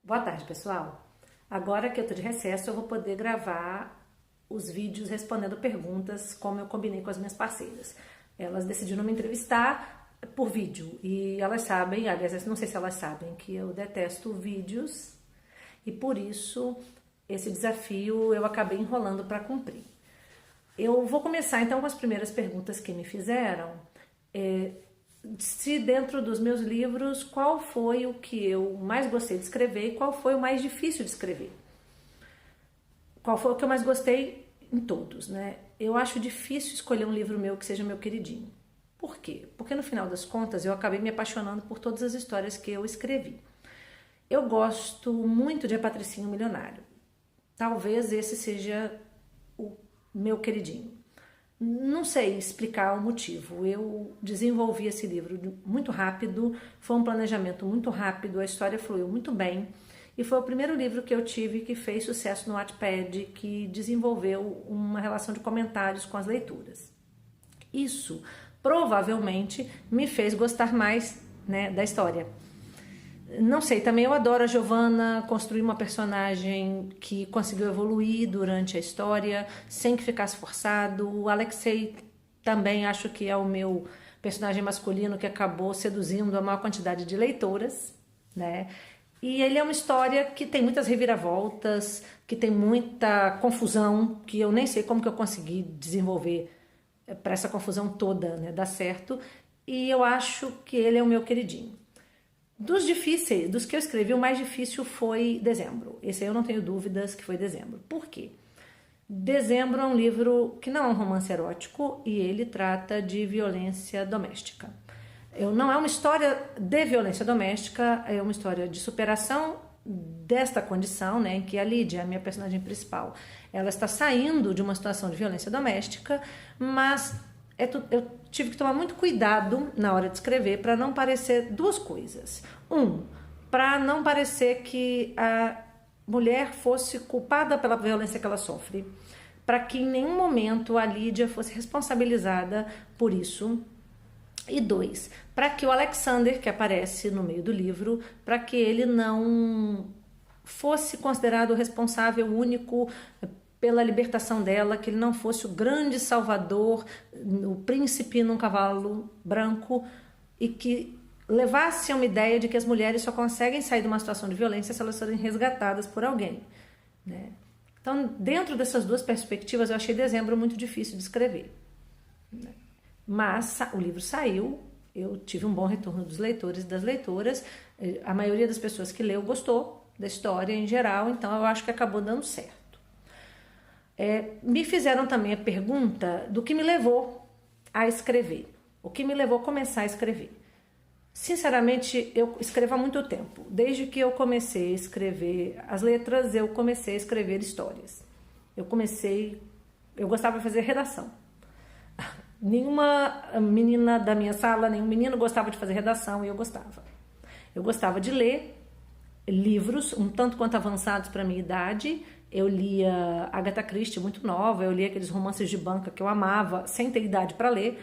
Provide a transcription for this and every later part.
Boa tarde, pessoal. Agora que eu tô de recesso, eu vou poder gravar os vídeos respondendo perguntas, como eu combinei com as minhas parceiras. Elas decidiram me entrevistar por vídeo e elas sabem, aliás, não sei se elas sabem, que eu detesto vídeos e por isso esse desafio eu acabei enrolando para cumprir. Eu vou começar então com as primeiras perguntas que me fizeram. Se dentro dos meus livros, qual foi o que eu mais gostei de escrever e qual foi o mais difícil de escrever? Qual foi o que eu mais gostei em todos, né? Eu acho difícil escolher um livro meu que seja meu queridinho. Por quê? Porque no final das contas eu acabei me apaixonando por todas as histórias que eu escrevi. Eu gosto muito de A Patricinha Milionário. Talvez esse seja o meu queridinho. Não sei explicar o motivo. Eu desenvolvi esse livro muito rápido, foi um planejamento muito rápido, a história fluiu muito bem e foi o primeiro livro que eu tive que fez sucesso no Wattpad, que desenvolveu uma relação de comentários com as leituras. Isso provavelmente me fez gostar mais, né, da história. Não sei, também eu adoro a Giovanna, construir uma personagem que conseguiu evoluir durante a história, sem que ficasse forçado. O Alexei também acho que é o meu personagem masculino que acabou seduzindo a maior quantidade de leitoras, né? E ele é uma história que tem muitas reviravoltas, que tem muita confusão, que eu nem sei como que eu consegui desenvolver para essa confusão toda, né, dar certo. E eu acho que ele é o meu queridinho. Dos difíceis, dos que eu escrevi, o mais difícil foi Dezembro. Esse aí eu não tenho dúvidas que foi Dezembro. Por quê? Dezembro é um livro que não é um romance erótico e ele trata de violência doméstica. Não é uma história de violência doméstica, é uma história de superação desta condição, né, em que a Lídia, a minha personagem principal, ela está saindo de uma situação de violência doméstica, mas eu tive que tomar muito cuidado na hora de escrever para não parecer duas coisas. Para não parecer que a mulher fosse culpada pela violência que ela sofre, para que em nenhum momento a Lídia fosse responsabilizada por isso. E 2, para que o Alexander, que aparece no meio do livro, para que ele não fosse considerado o responsável único pela libertação dela, que ele não fosse o grande salvador, o príncipe num cavalo branco, e que levasse a uma ideia de que as mulheres só conseguem sair de uma situação de violência se elas forem resgatadas por alguém, né? Então, dentro dessas duas perspectivas, eu achei Dezembro muito difícil de escrever, né? Mas o livro saiu, eu tive um bom retorno dos leitores e das leitoras, a maioria das pessoas que leu gostou da história em geral, então eu acho que acabou dando certo. Me fizeram também a pergunta do que me levou a escrever, o que me levou a começar a escrever. Sinceramente, eu escrevo há muito tempo. Desde que eu comecei a escrever as letras, eu comecei a escrever histórias. Eu gostava de fazer redação. Nenhuma menina da minha sala, nenhum menino gostava de fazer redação e eu gostava. Eu gostava de ler livros, um tanto quanto avançados para a minha idade. Eu lia Agatha Christie muito nova, eu lia aqueles romances de banca que eu amava, sem ter idade para ler.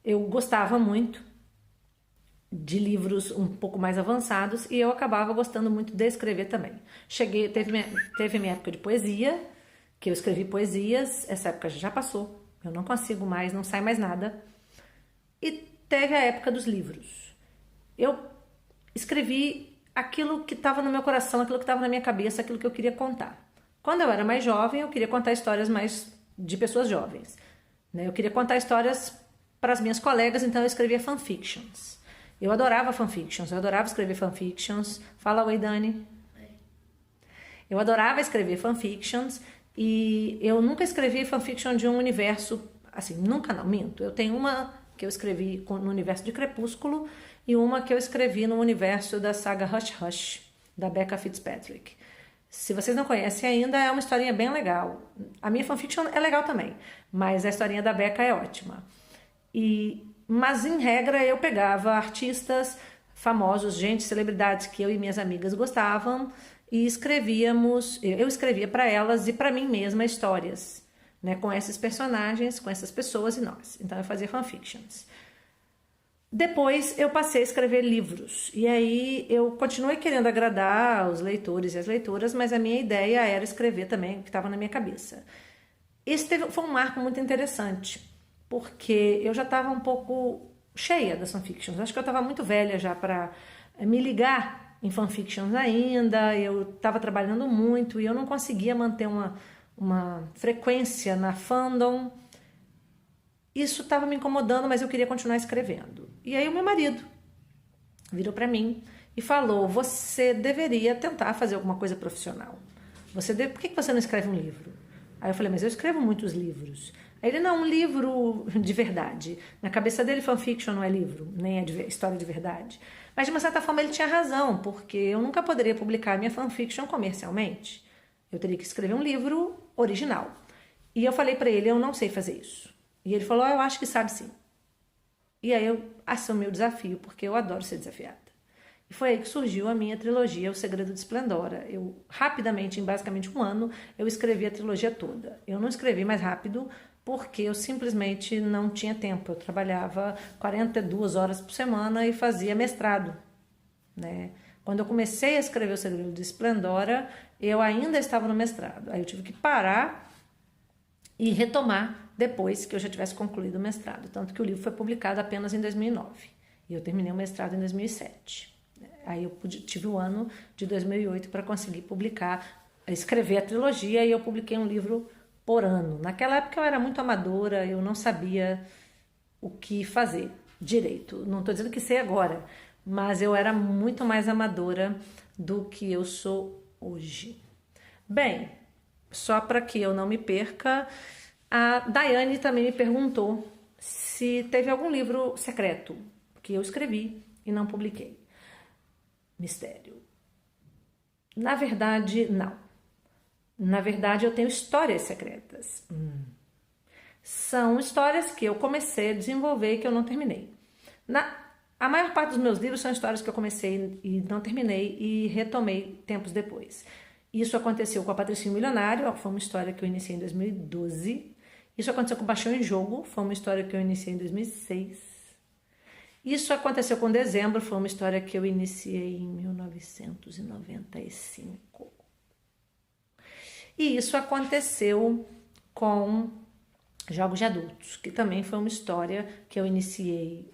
Eu gostava muito de livros um pouco mais avançados e eu acabava gostando muito de escrever também. Teve minha época de poesia, que eu escrevi poesias, essa época já passou, eu não consigo mais, não sai mais nada. E teve a época dos livros. Eu escrevi aquilo que estava no meu coração, aquilo que estava na minha cabeça, aquilo que eu queria contar. Quando eu era mais jovem, eu queria contar histórias mais de pessoas jovens, né? Eu queria contar histórias para as minhas colegas, então eu escrevia fanfictions. Eu adorava fanfictions, eu adorava escrever fanfictions. Fala oi, Dani. Eu adorava escrever fanfictions e eu nunca escrevi fanfiction de um universo, assim, nunca não, minto. Eu tenho uma que eu escrevi no universo de Crepúsculo e uma que eu escrevi no universo da saga Hush Hush, da Becca Fitzpatrick. Se vocês não conhecem ainda, é uma historinha bem legal. A minha fanfiction é legal também, mas a historinha da Becca é ótima. Mas, em regra, eu pegava artistas famosos, celebridades que eu e minhas amigas gostavam e eu escrevia para elas e para mim mesma histórias, né, com esses personagens, com essas pessoas e nós. Então, eu fazia fanfictions. Depois eu passei a escrever livros, e aí eu continuei querendo agradar os leitores e as leitoras, mas a minha ideia era escrever também o que estava na minha cabeça. Foi um marco muito interessante, porque eu já estava um pouco cheia das fanfictions. Acho que eu estava muito velha já para me ligar em fanfictions ainda, eu estava trabalhando muito e eu não conseguia manter uma frequência na fandom. Isso estava me incomodando, mas eu queria continuar escrevendo. E aí o meu marido virou para mim e falou: você deveria tentar fazer alguma coisa profissional. Por que você não escreve um livro? Aí eu falei: mas eu escrevo muitos livros. Aí ele: não, um livro de verdade. Na cabeça dele, fanfiction não é livro, nem é história de verdade. Mas de uma certa forma ele tinha razão, porque eu nunca poderia publicar minha fanfiction comercialmente. Eu teria que escrever um livro original. E eu falei para ele: eu não sei fazer isso. E ele falou: eu acho que sabe sim. E aí eu assumi o desafio, porque eu adoro ser desafiada. E foi aí que surgiu a minha trilogia, O Segredo de Esplendora. Eu, rapidamente, em basicamente um ano, eu escrevi a trilogia toda. Eu não escrevi mais rápido, porque eu simplesmente não tinha tempo. Eu trabalhava 42 horas por semana e fazia mestrado, né? Quando eu comecei a escrever O Segredo de Esplendora, eu ainda estava no mestrado. Aí eu tive que parar e retomar depois que eu já tivesse concluído o mestrado. Tanto que o livro foi publicado apenas em 2009. E eu terminei o mestrado em 2007. Aí eu tive o ano de 2008 para conseguir escrever a trilogia, e eu publiquei um livro por ano. Naquela época eu era muito amadora, eu não sabia o que fazer direito. Não estou dizendo que sei agora, mas eu era muito mais amadora do que eu sou hoje. Bem, só para que eu não me perca, a Daiane também me perguntou se teve algum livro secreto que eu escrevi e não publiquei. Mistério. Na verdade, não. Na verdade, eu tenho histórias secretas. São histórias que eu comecei a desenvolver e que eu não terminei. A maior parte dos meus livros são histórias que eu comecei e não terminei e retomei tempos depois. Isso aconteceu com a Patricinha Milionário, foi uma história que eu iniciei em 2012. Isso aconteceu com Paixão em Jogo, foi uma história que eu iniciei em 2006. Isso aconteceu com Dezembro, foi uma história que eu iniciei em 1995. E isso aconteceu com Jogos de Adultos, que também foi uma história que eu iniciei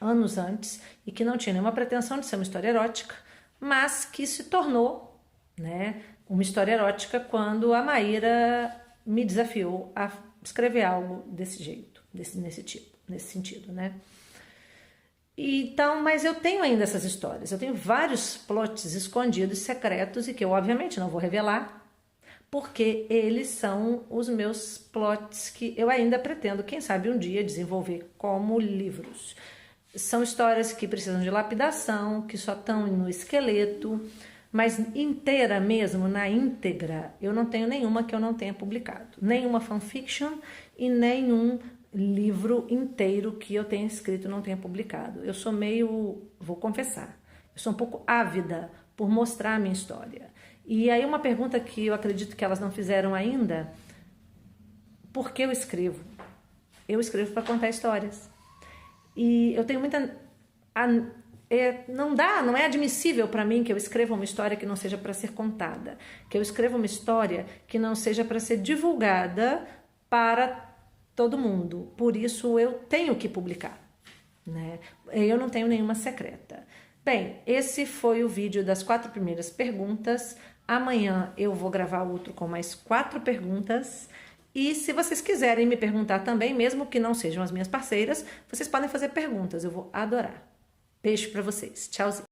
anos antes e que não tinha nenhuma pretensão de ser uma história erótica, mas que se tornou, né, uma história erótica quando a Maíra me desafiou a escrever algo desse jeito, nesse sentido, né? Então, mas eu tenho ainda essas histórias, eu tenho vários plots escondidos, secretos, e que eu obviamente não vou revelar, porque eles são os meus plots que eu ainda pretendo, quem sabe um dia, desenvolver como livros. São histórias que precisam de lapidação, que só estão no esqueleto, mas inteira mesmo, na íntegra, eu não tenho nenhuma que eu não tenha publicado. Nenhuma fanfiction e nenhum livro inteiro que eu tenha escrito e não tenha publicado. Eu sou vou confessar, eu sou um pouco ávida por mostrar a minha história. E aí uma pergunta que eu acredito que elas não fizeram ainda: por que eu escrevo? Eu escrevo para contar histórias. E eu tenho muita... não é admissível para mim que eu escreva uma história que não seja para ser contada, que eu escreva uma história que não seja para ser divulgada para todo mundo. Por isso eu tenho que publicar, né? Eu não tenho nenhuma secreta. Bem, esse foi o vídeo das 4 primeiras perguntas. Amanhã eu vou gravar outro com mais 4 perguntas. E se vocês quiserem me perguntar também, mesmo que não sejam as minhas parceiras, vocês podem fazer perguntas, eu vou adorar. Beijo pra vocês, tchauzinho.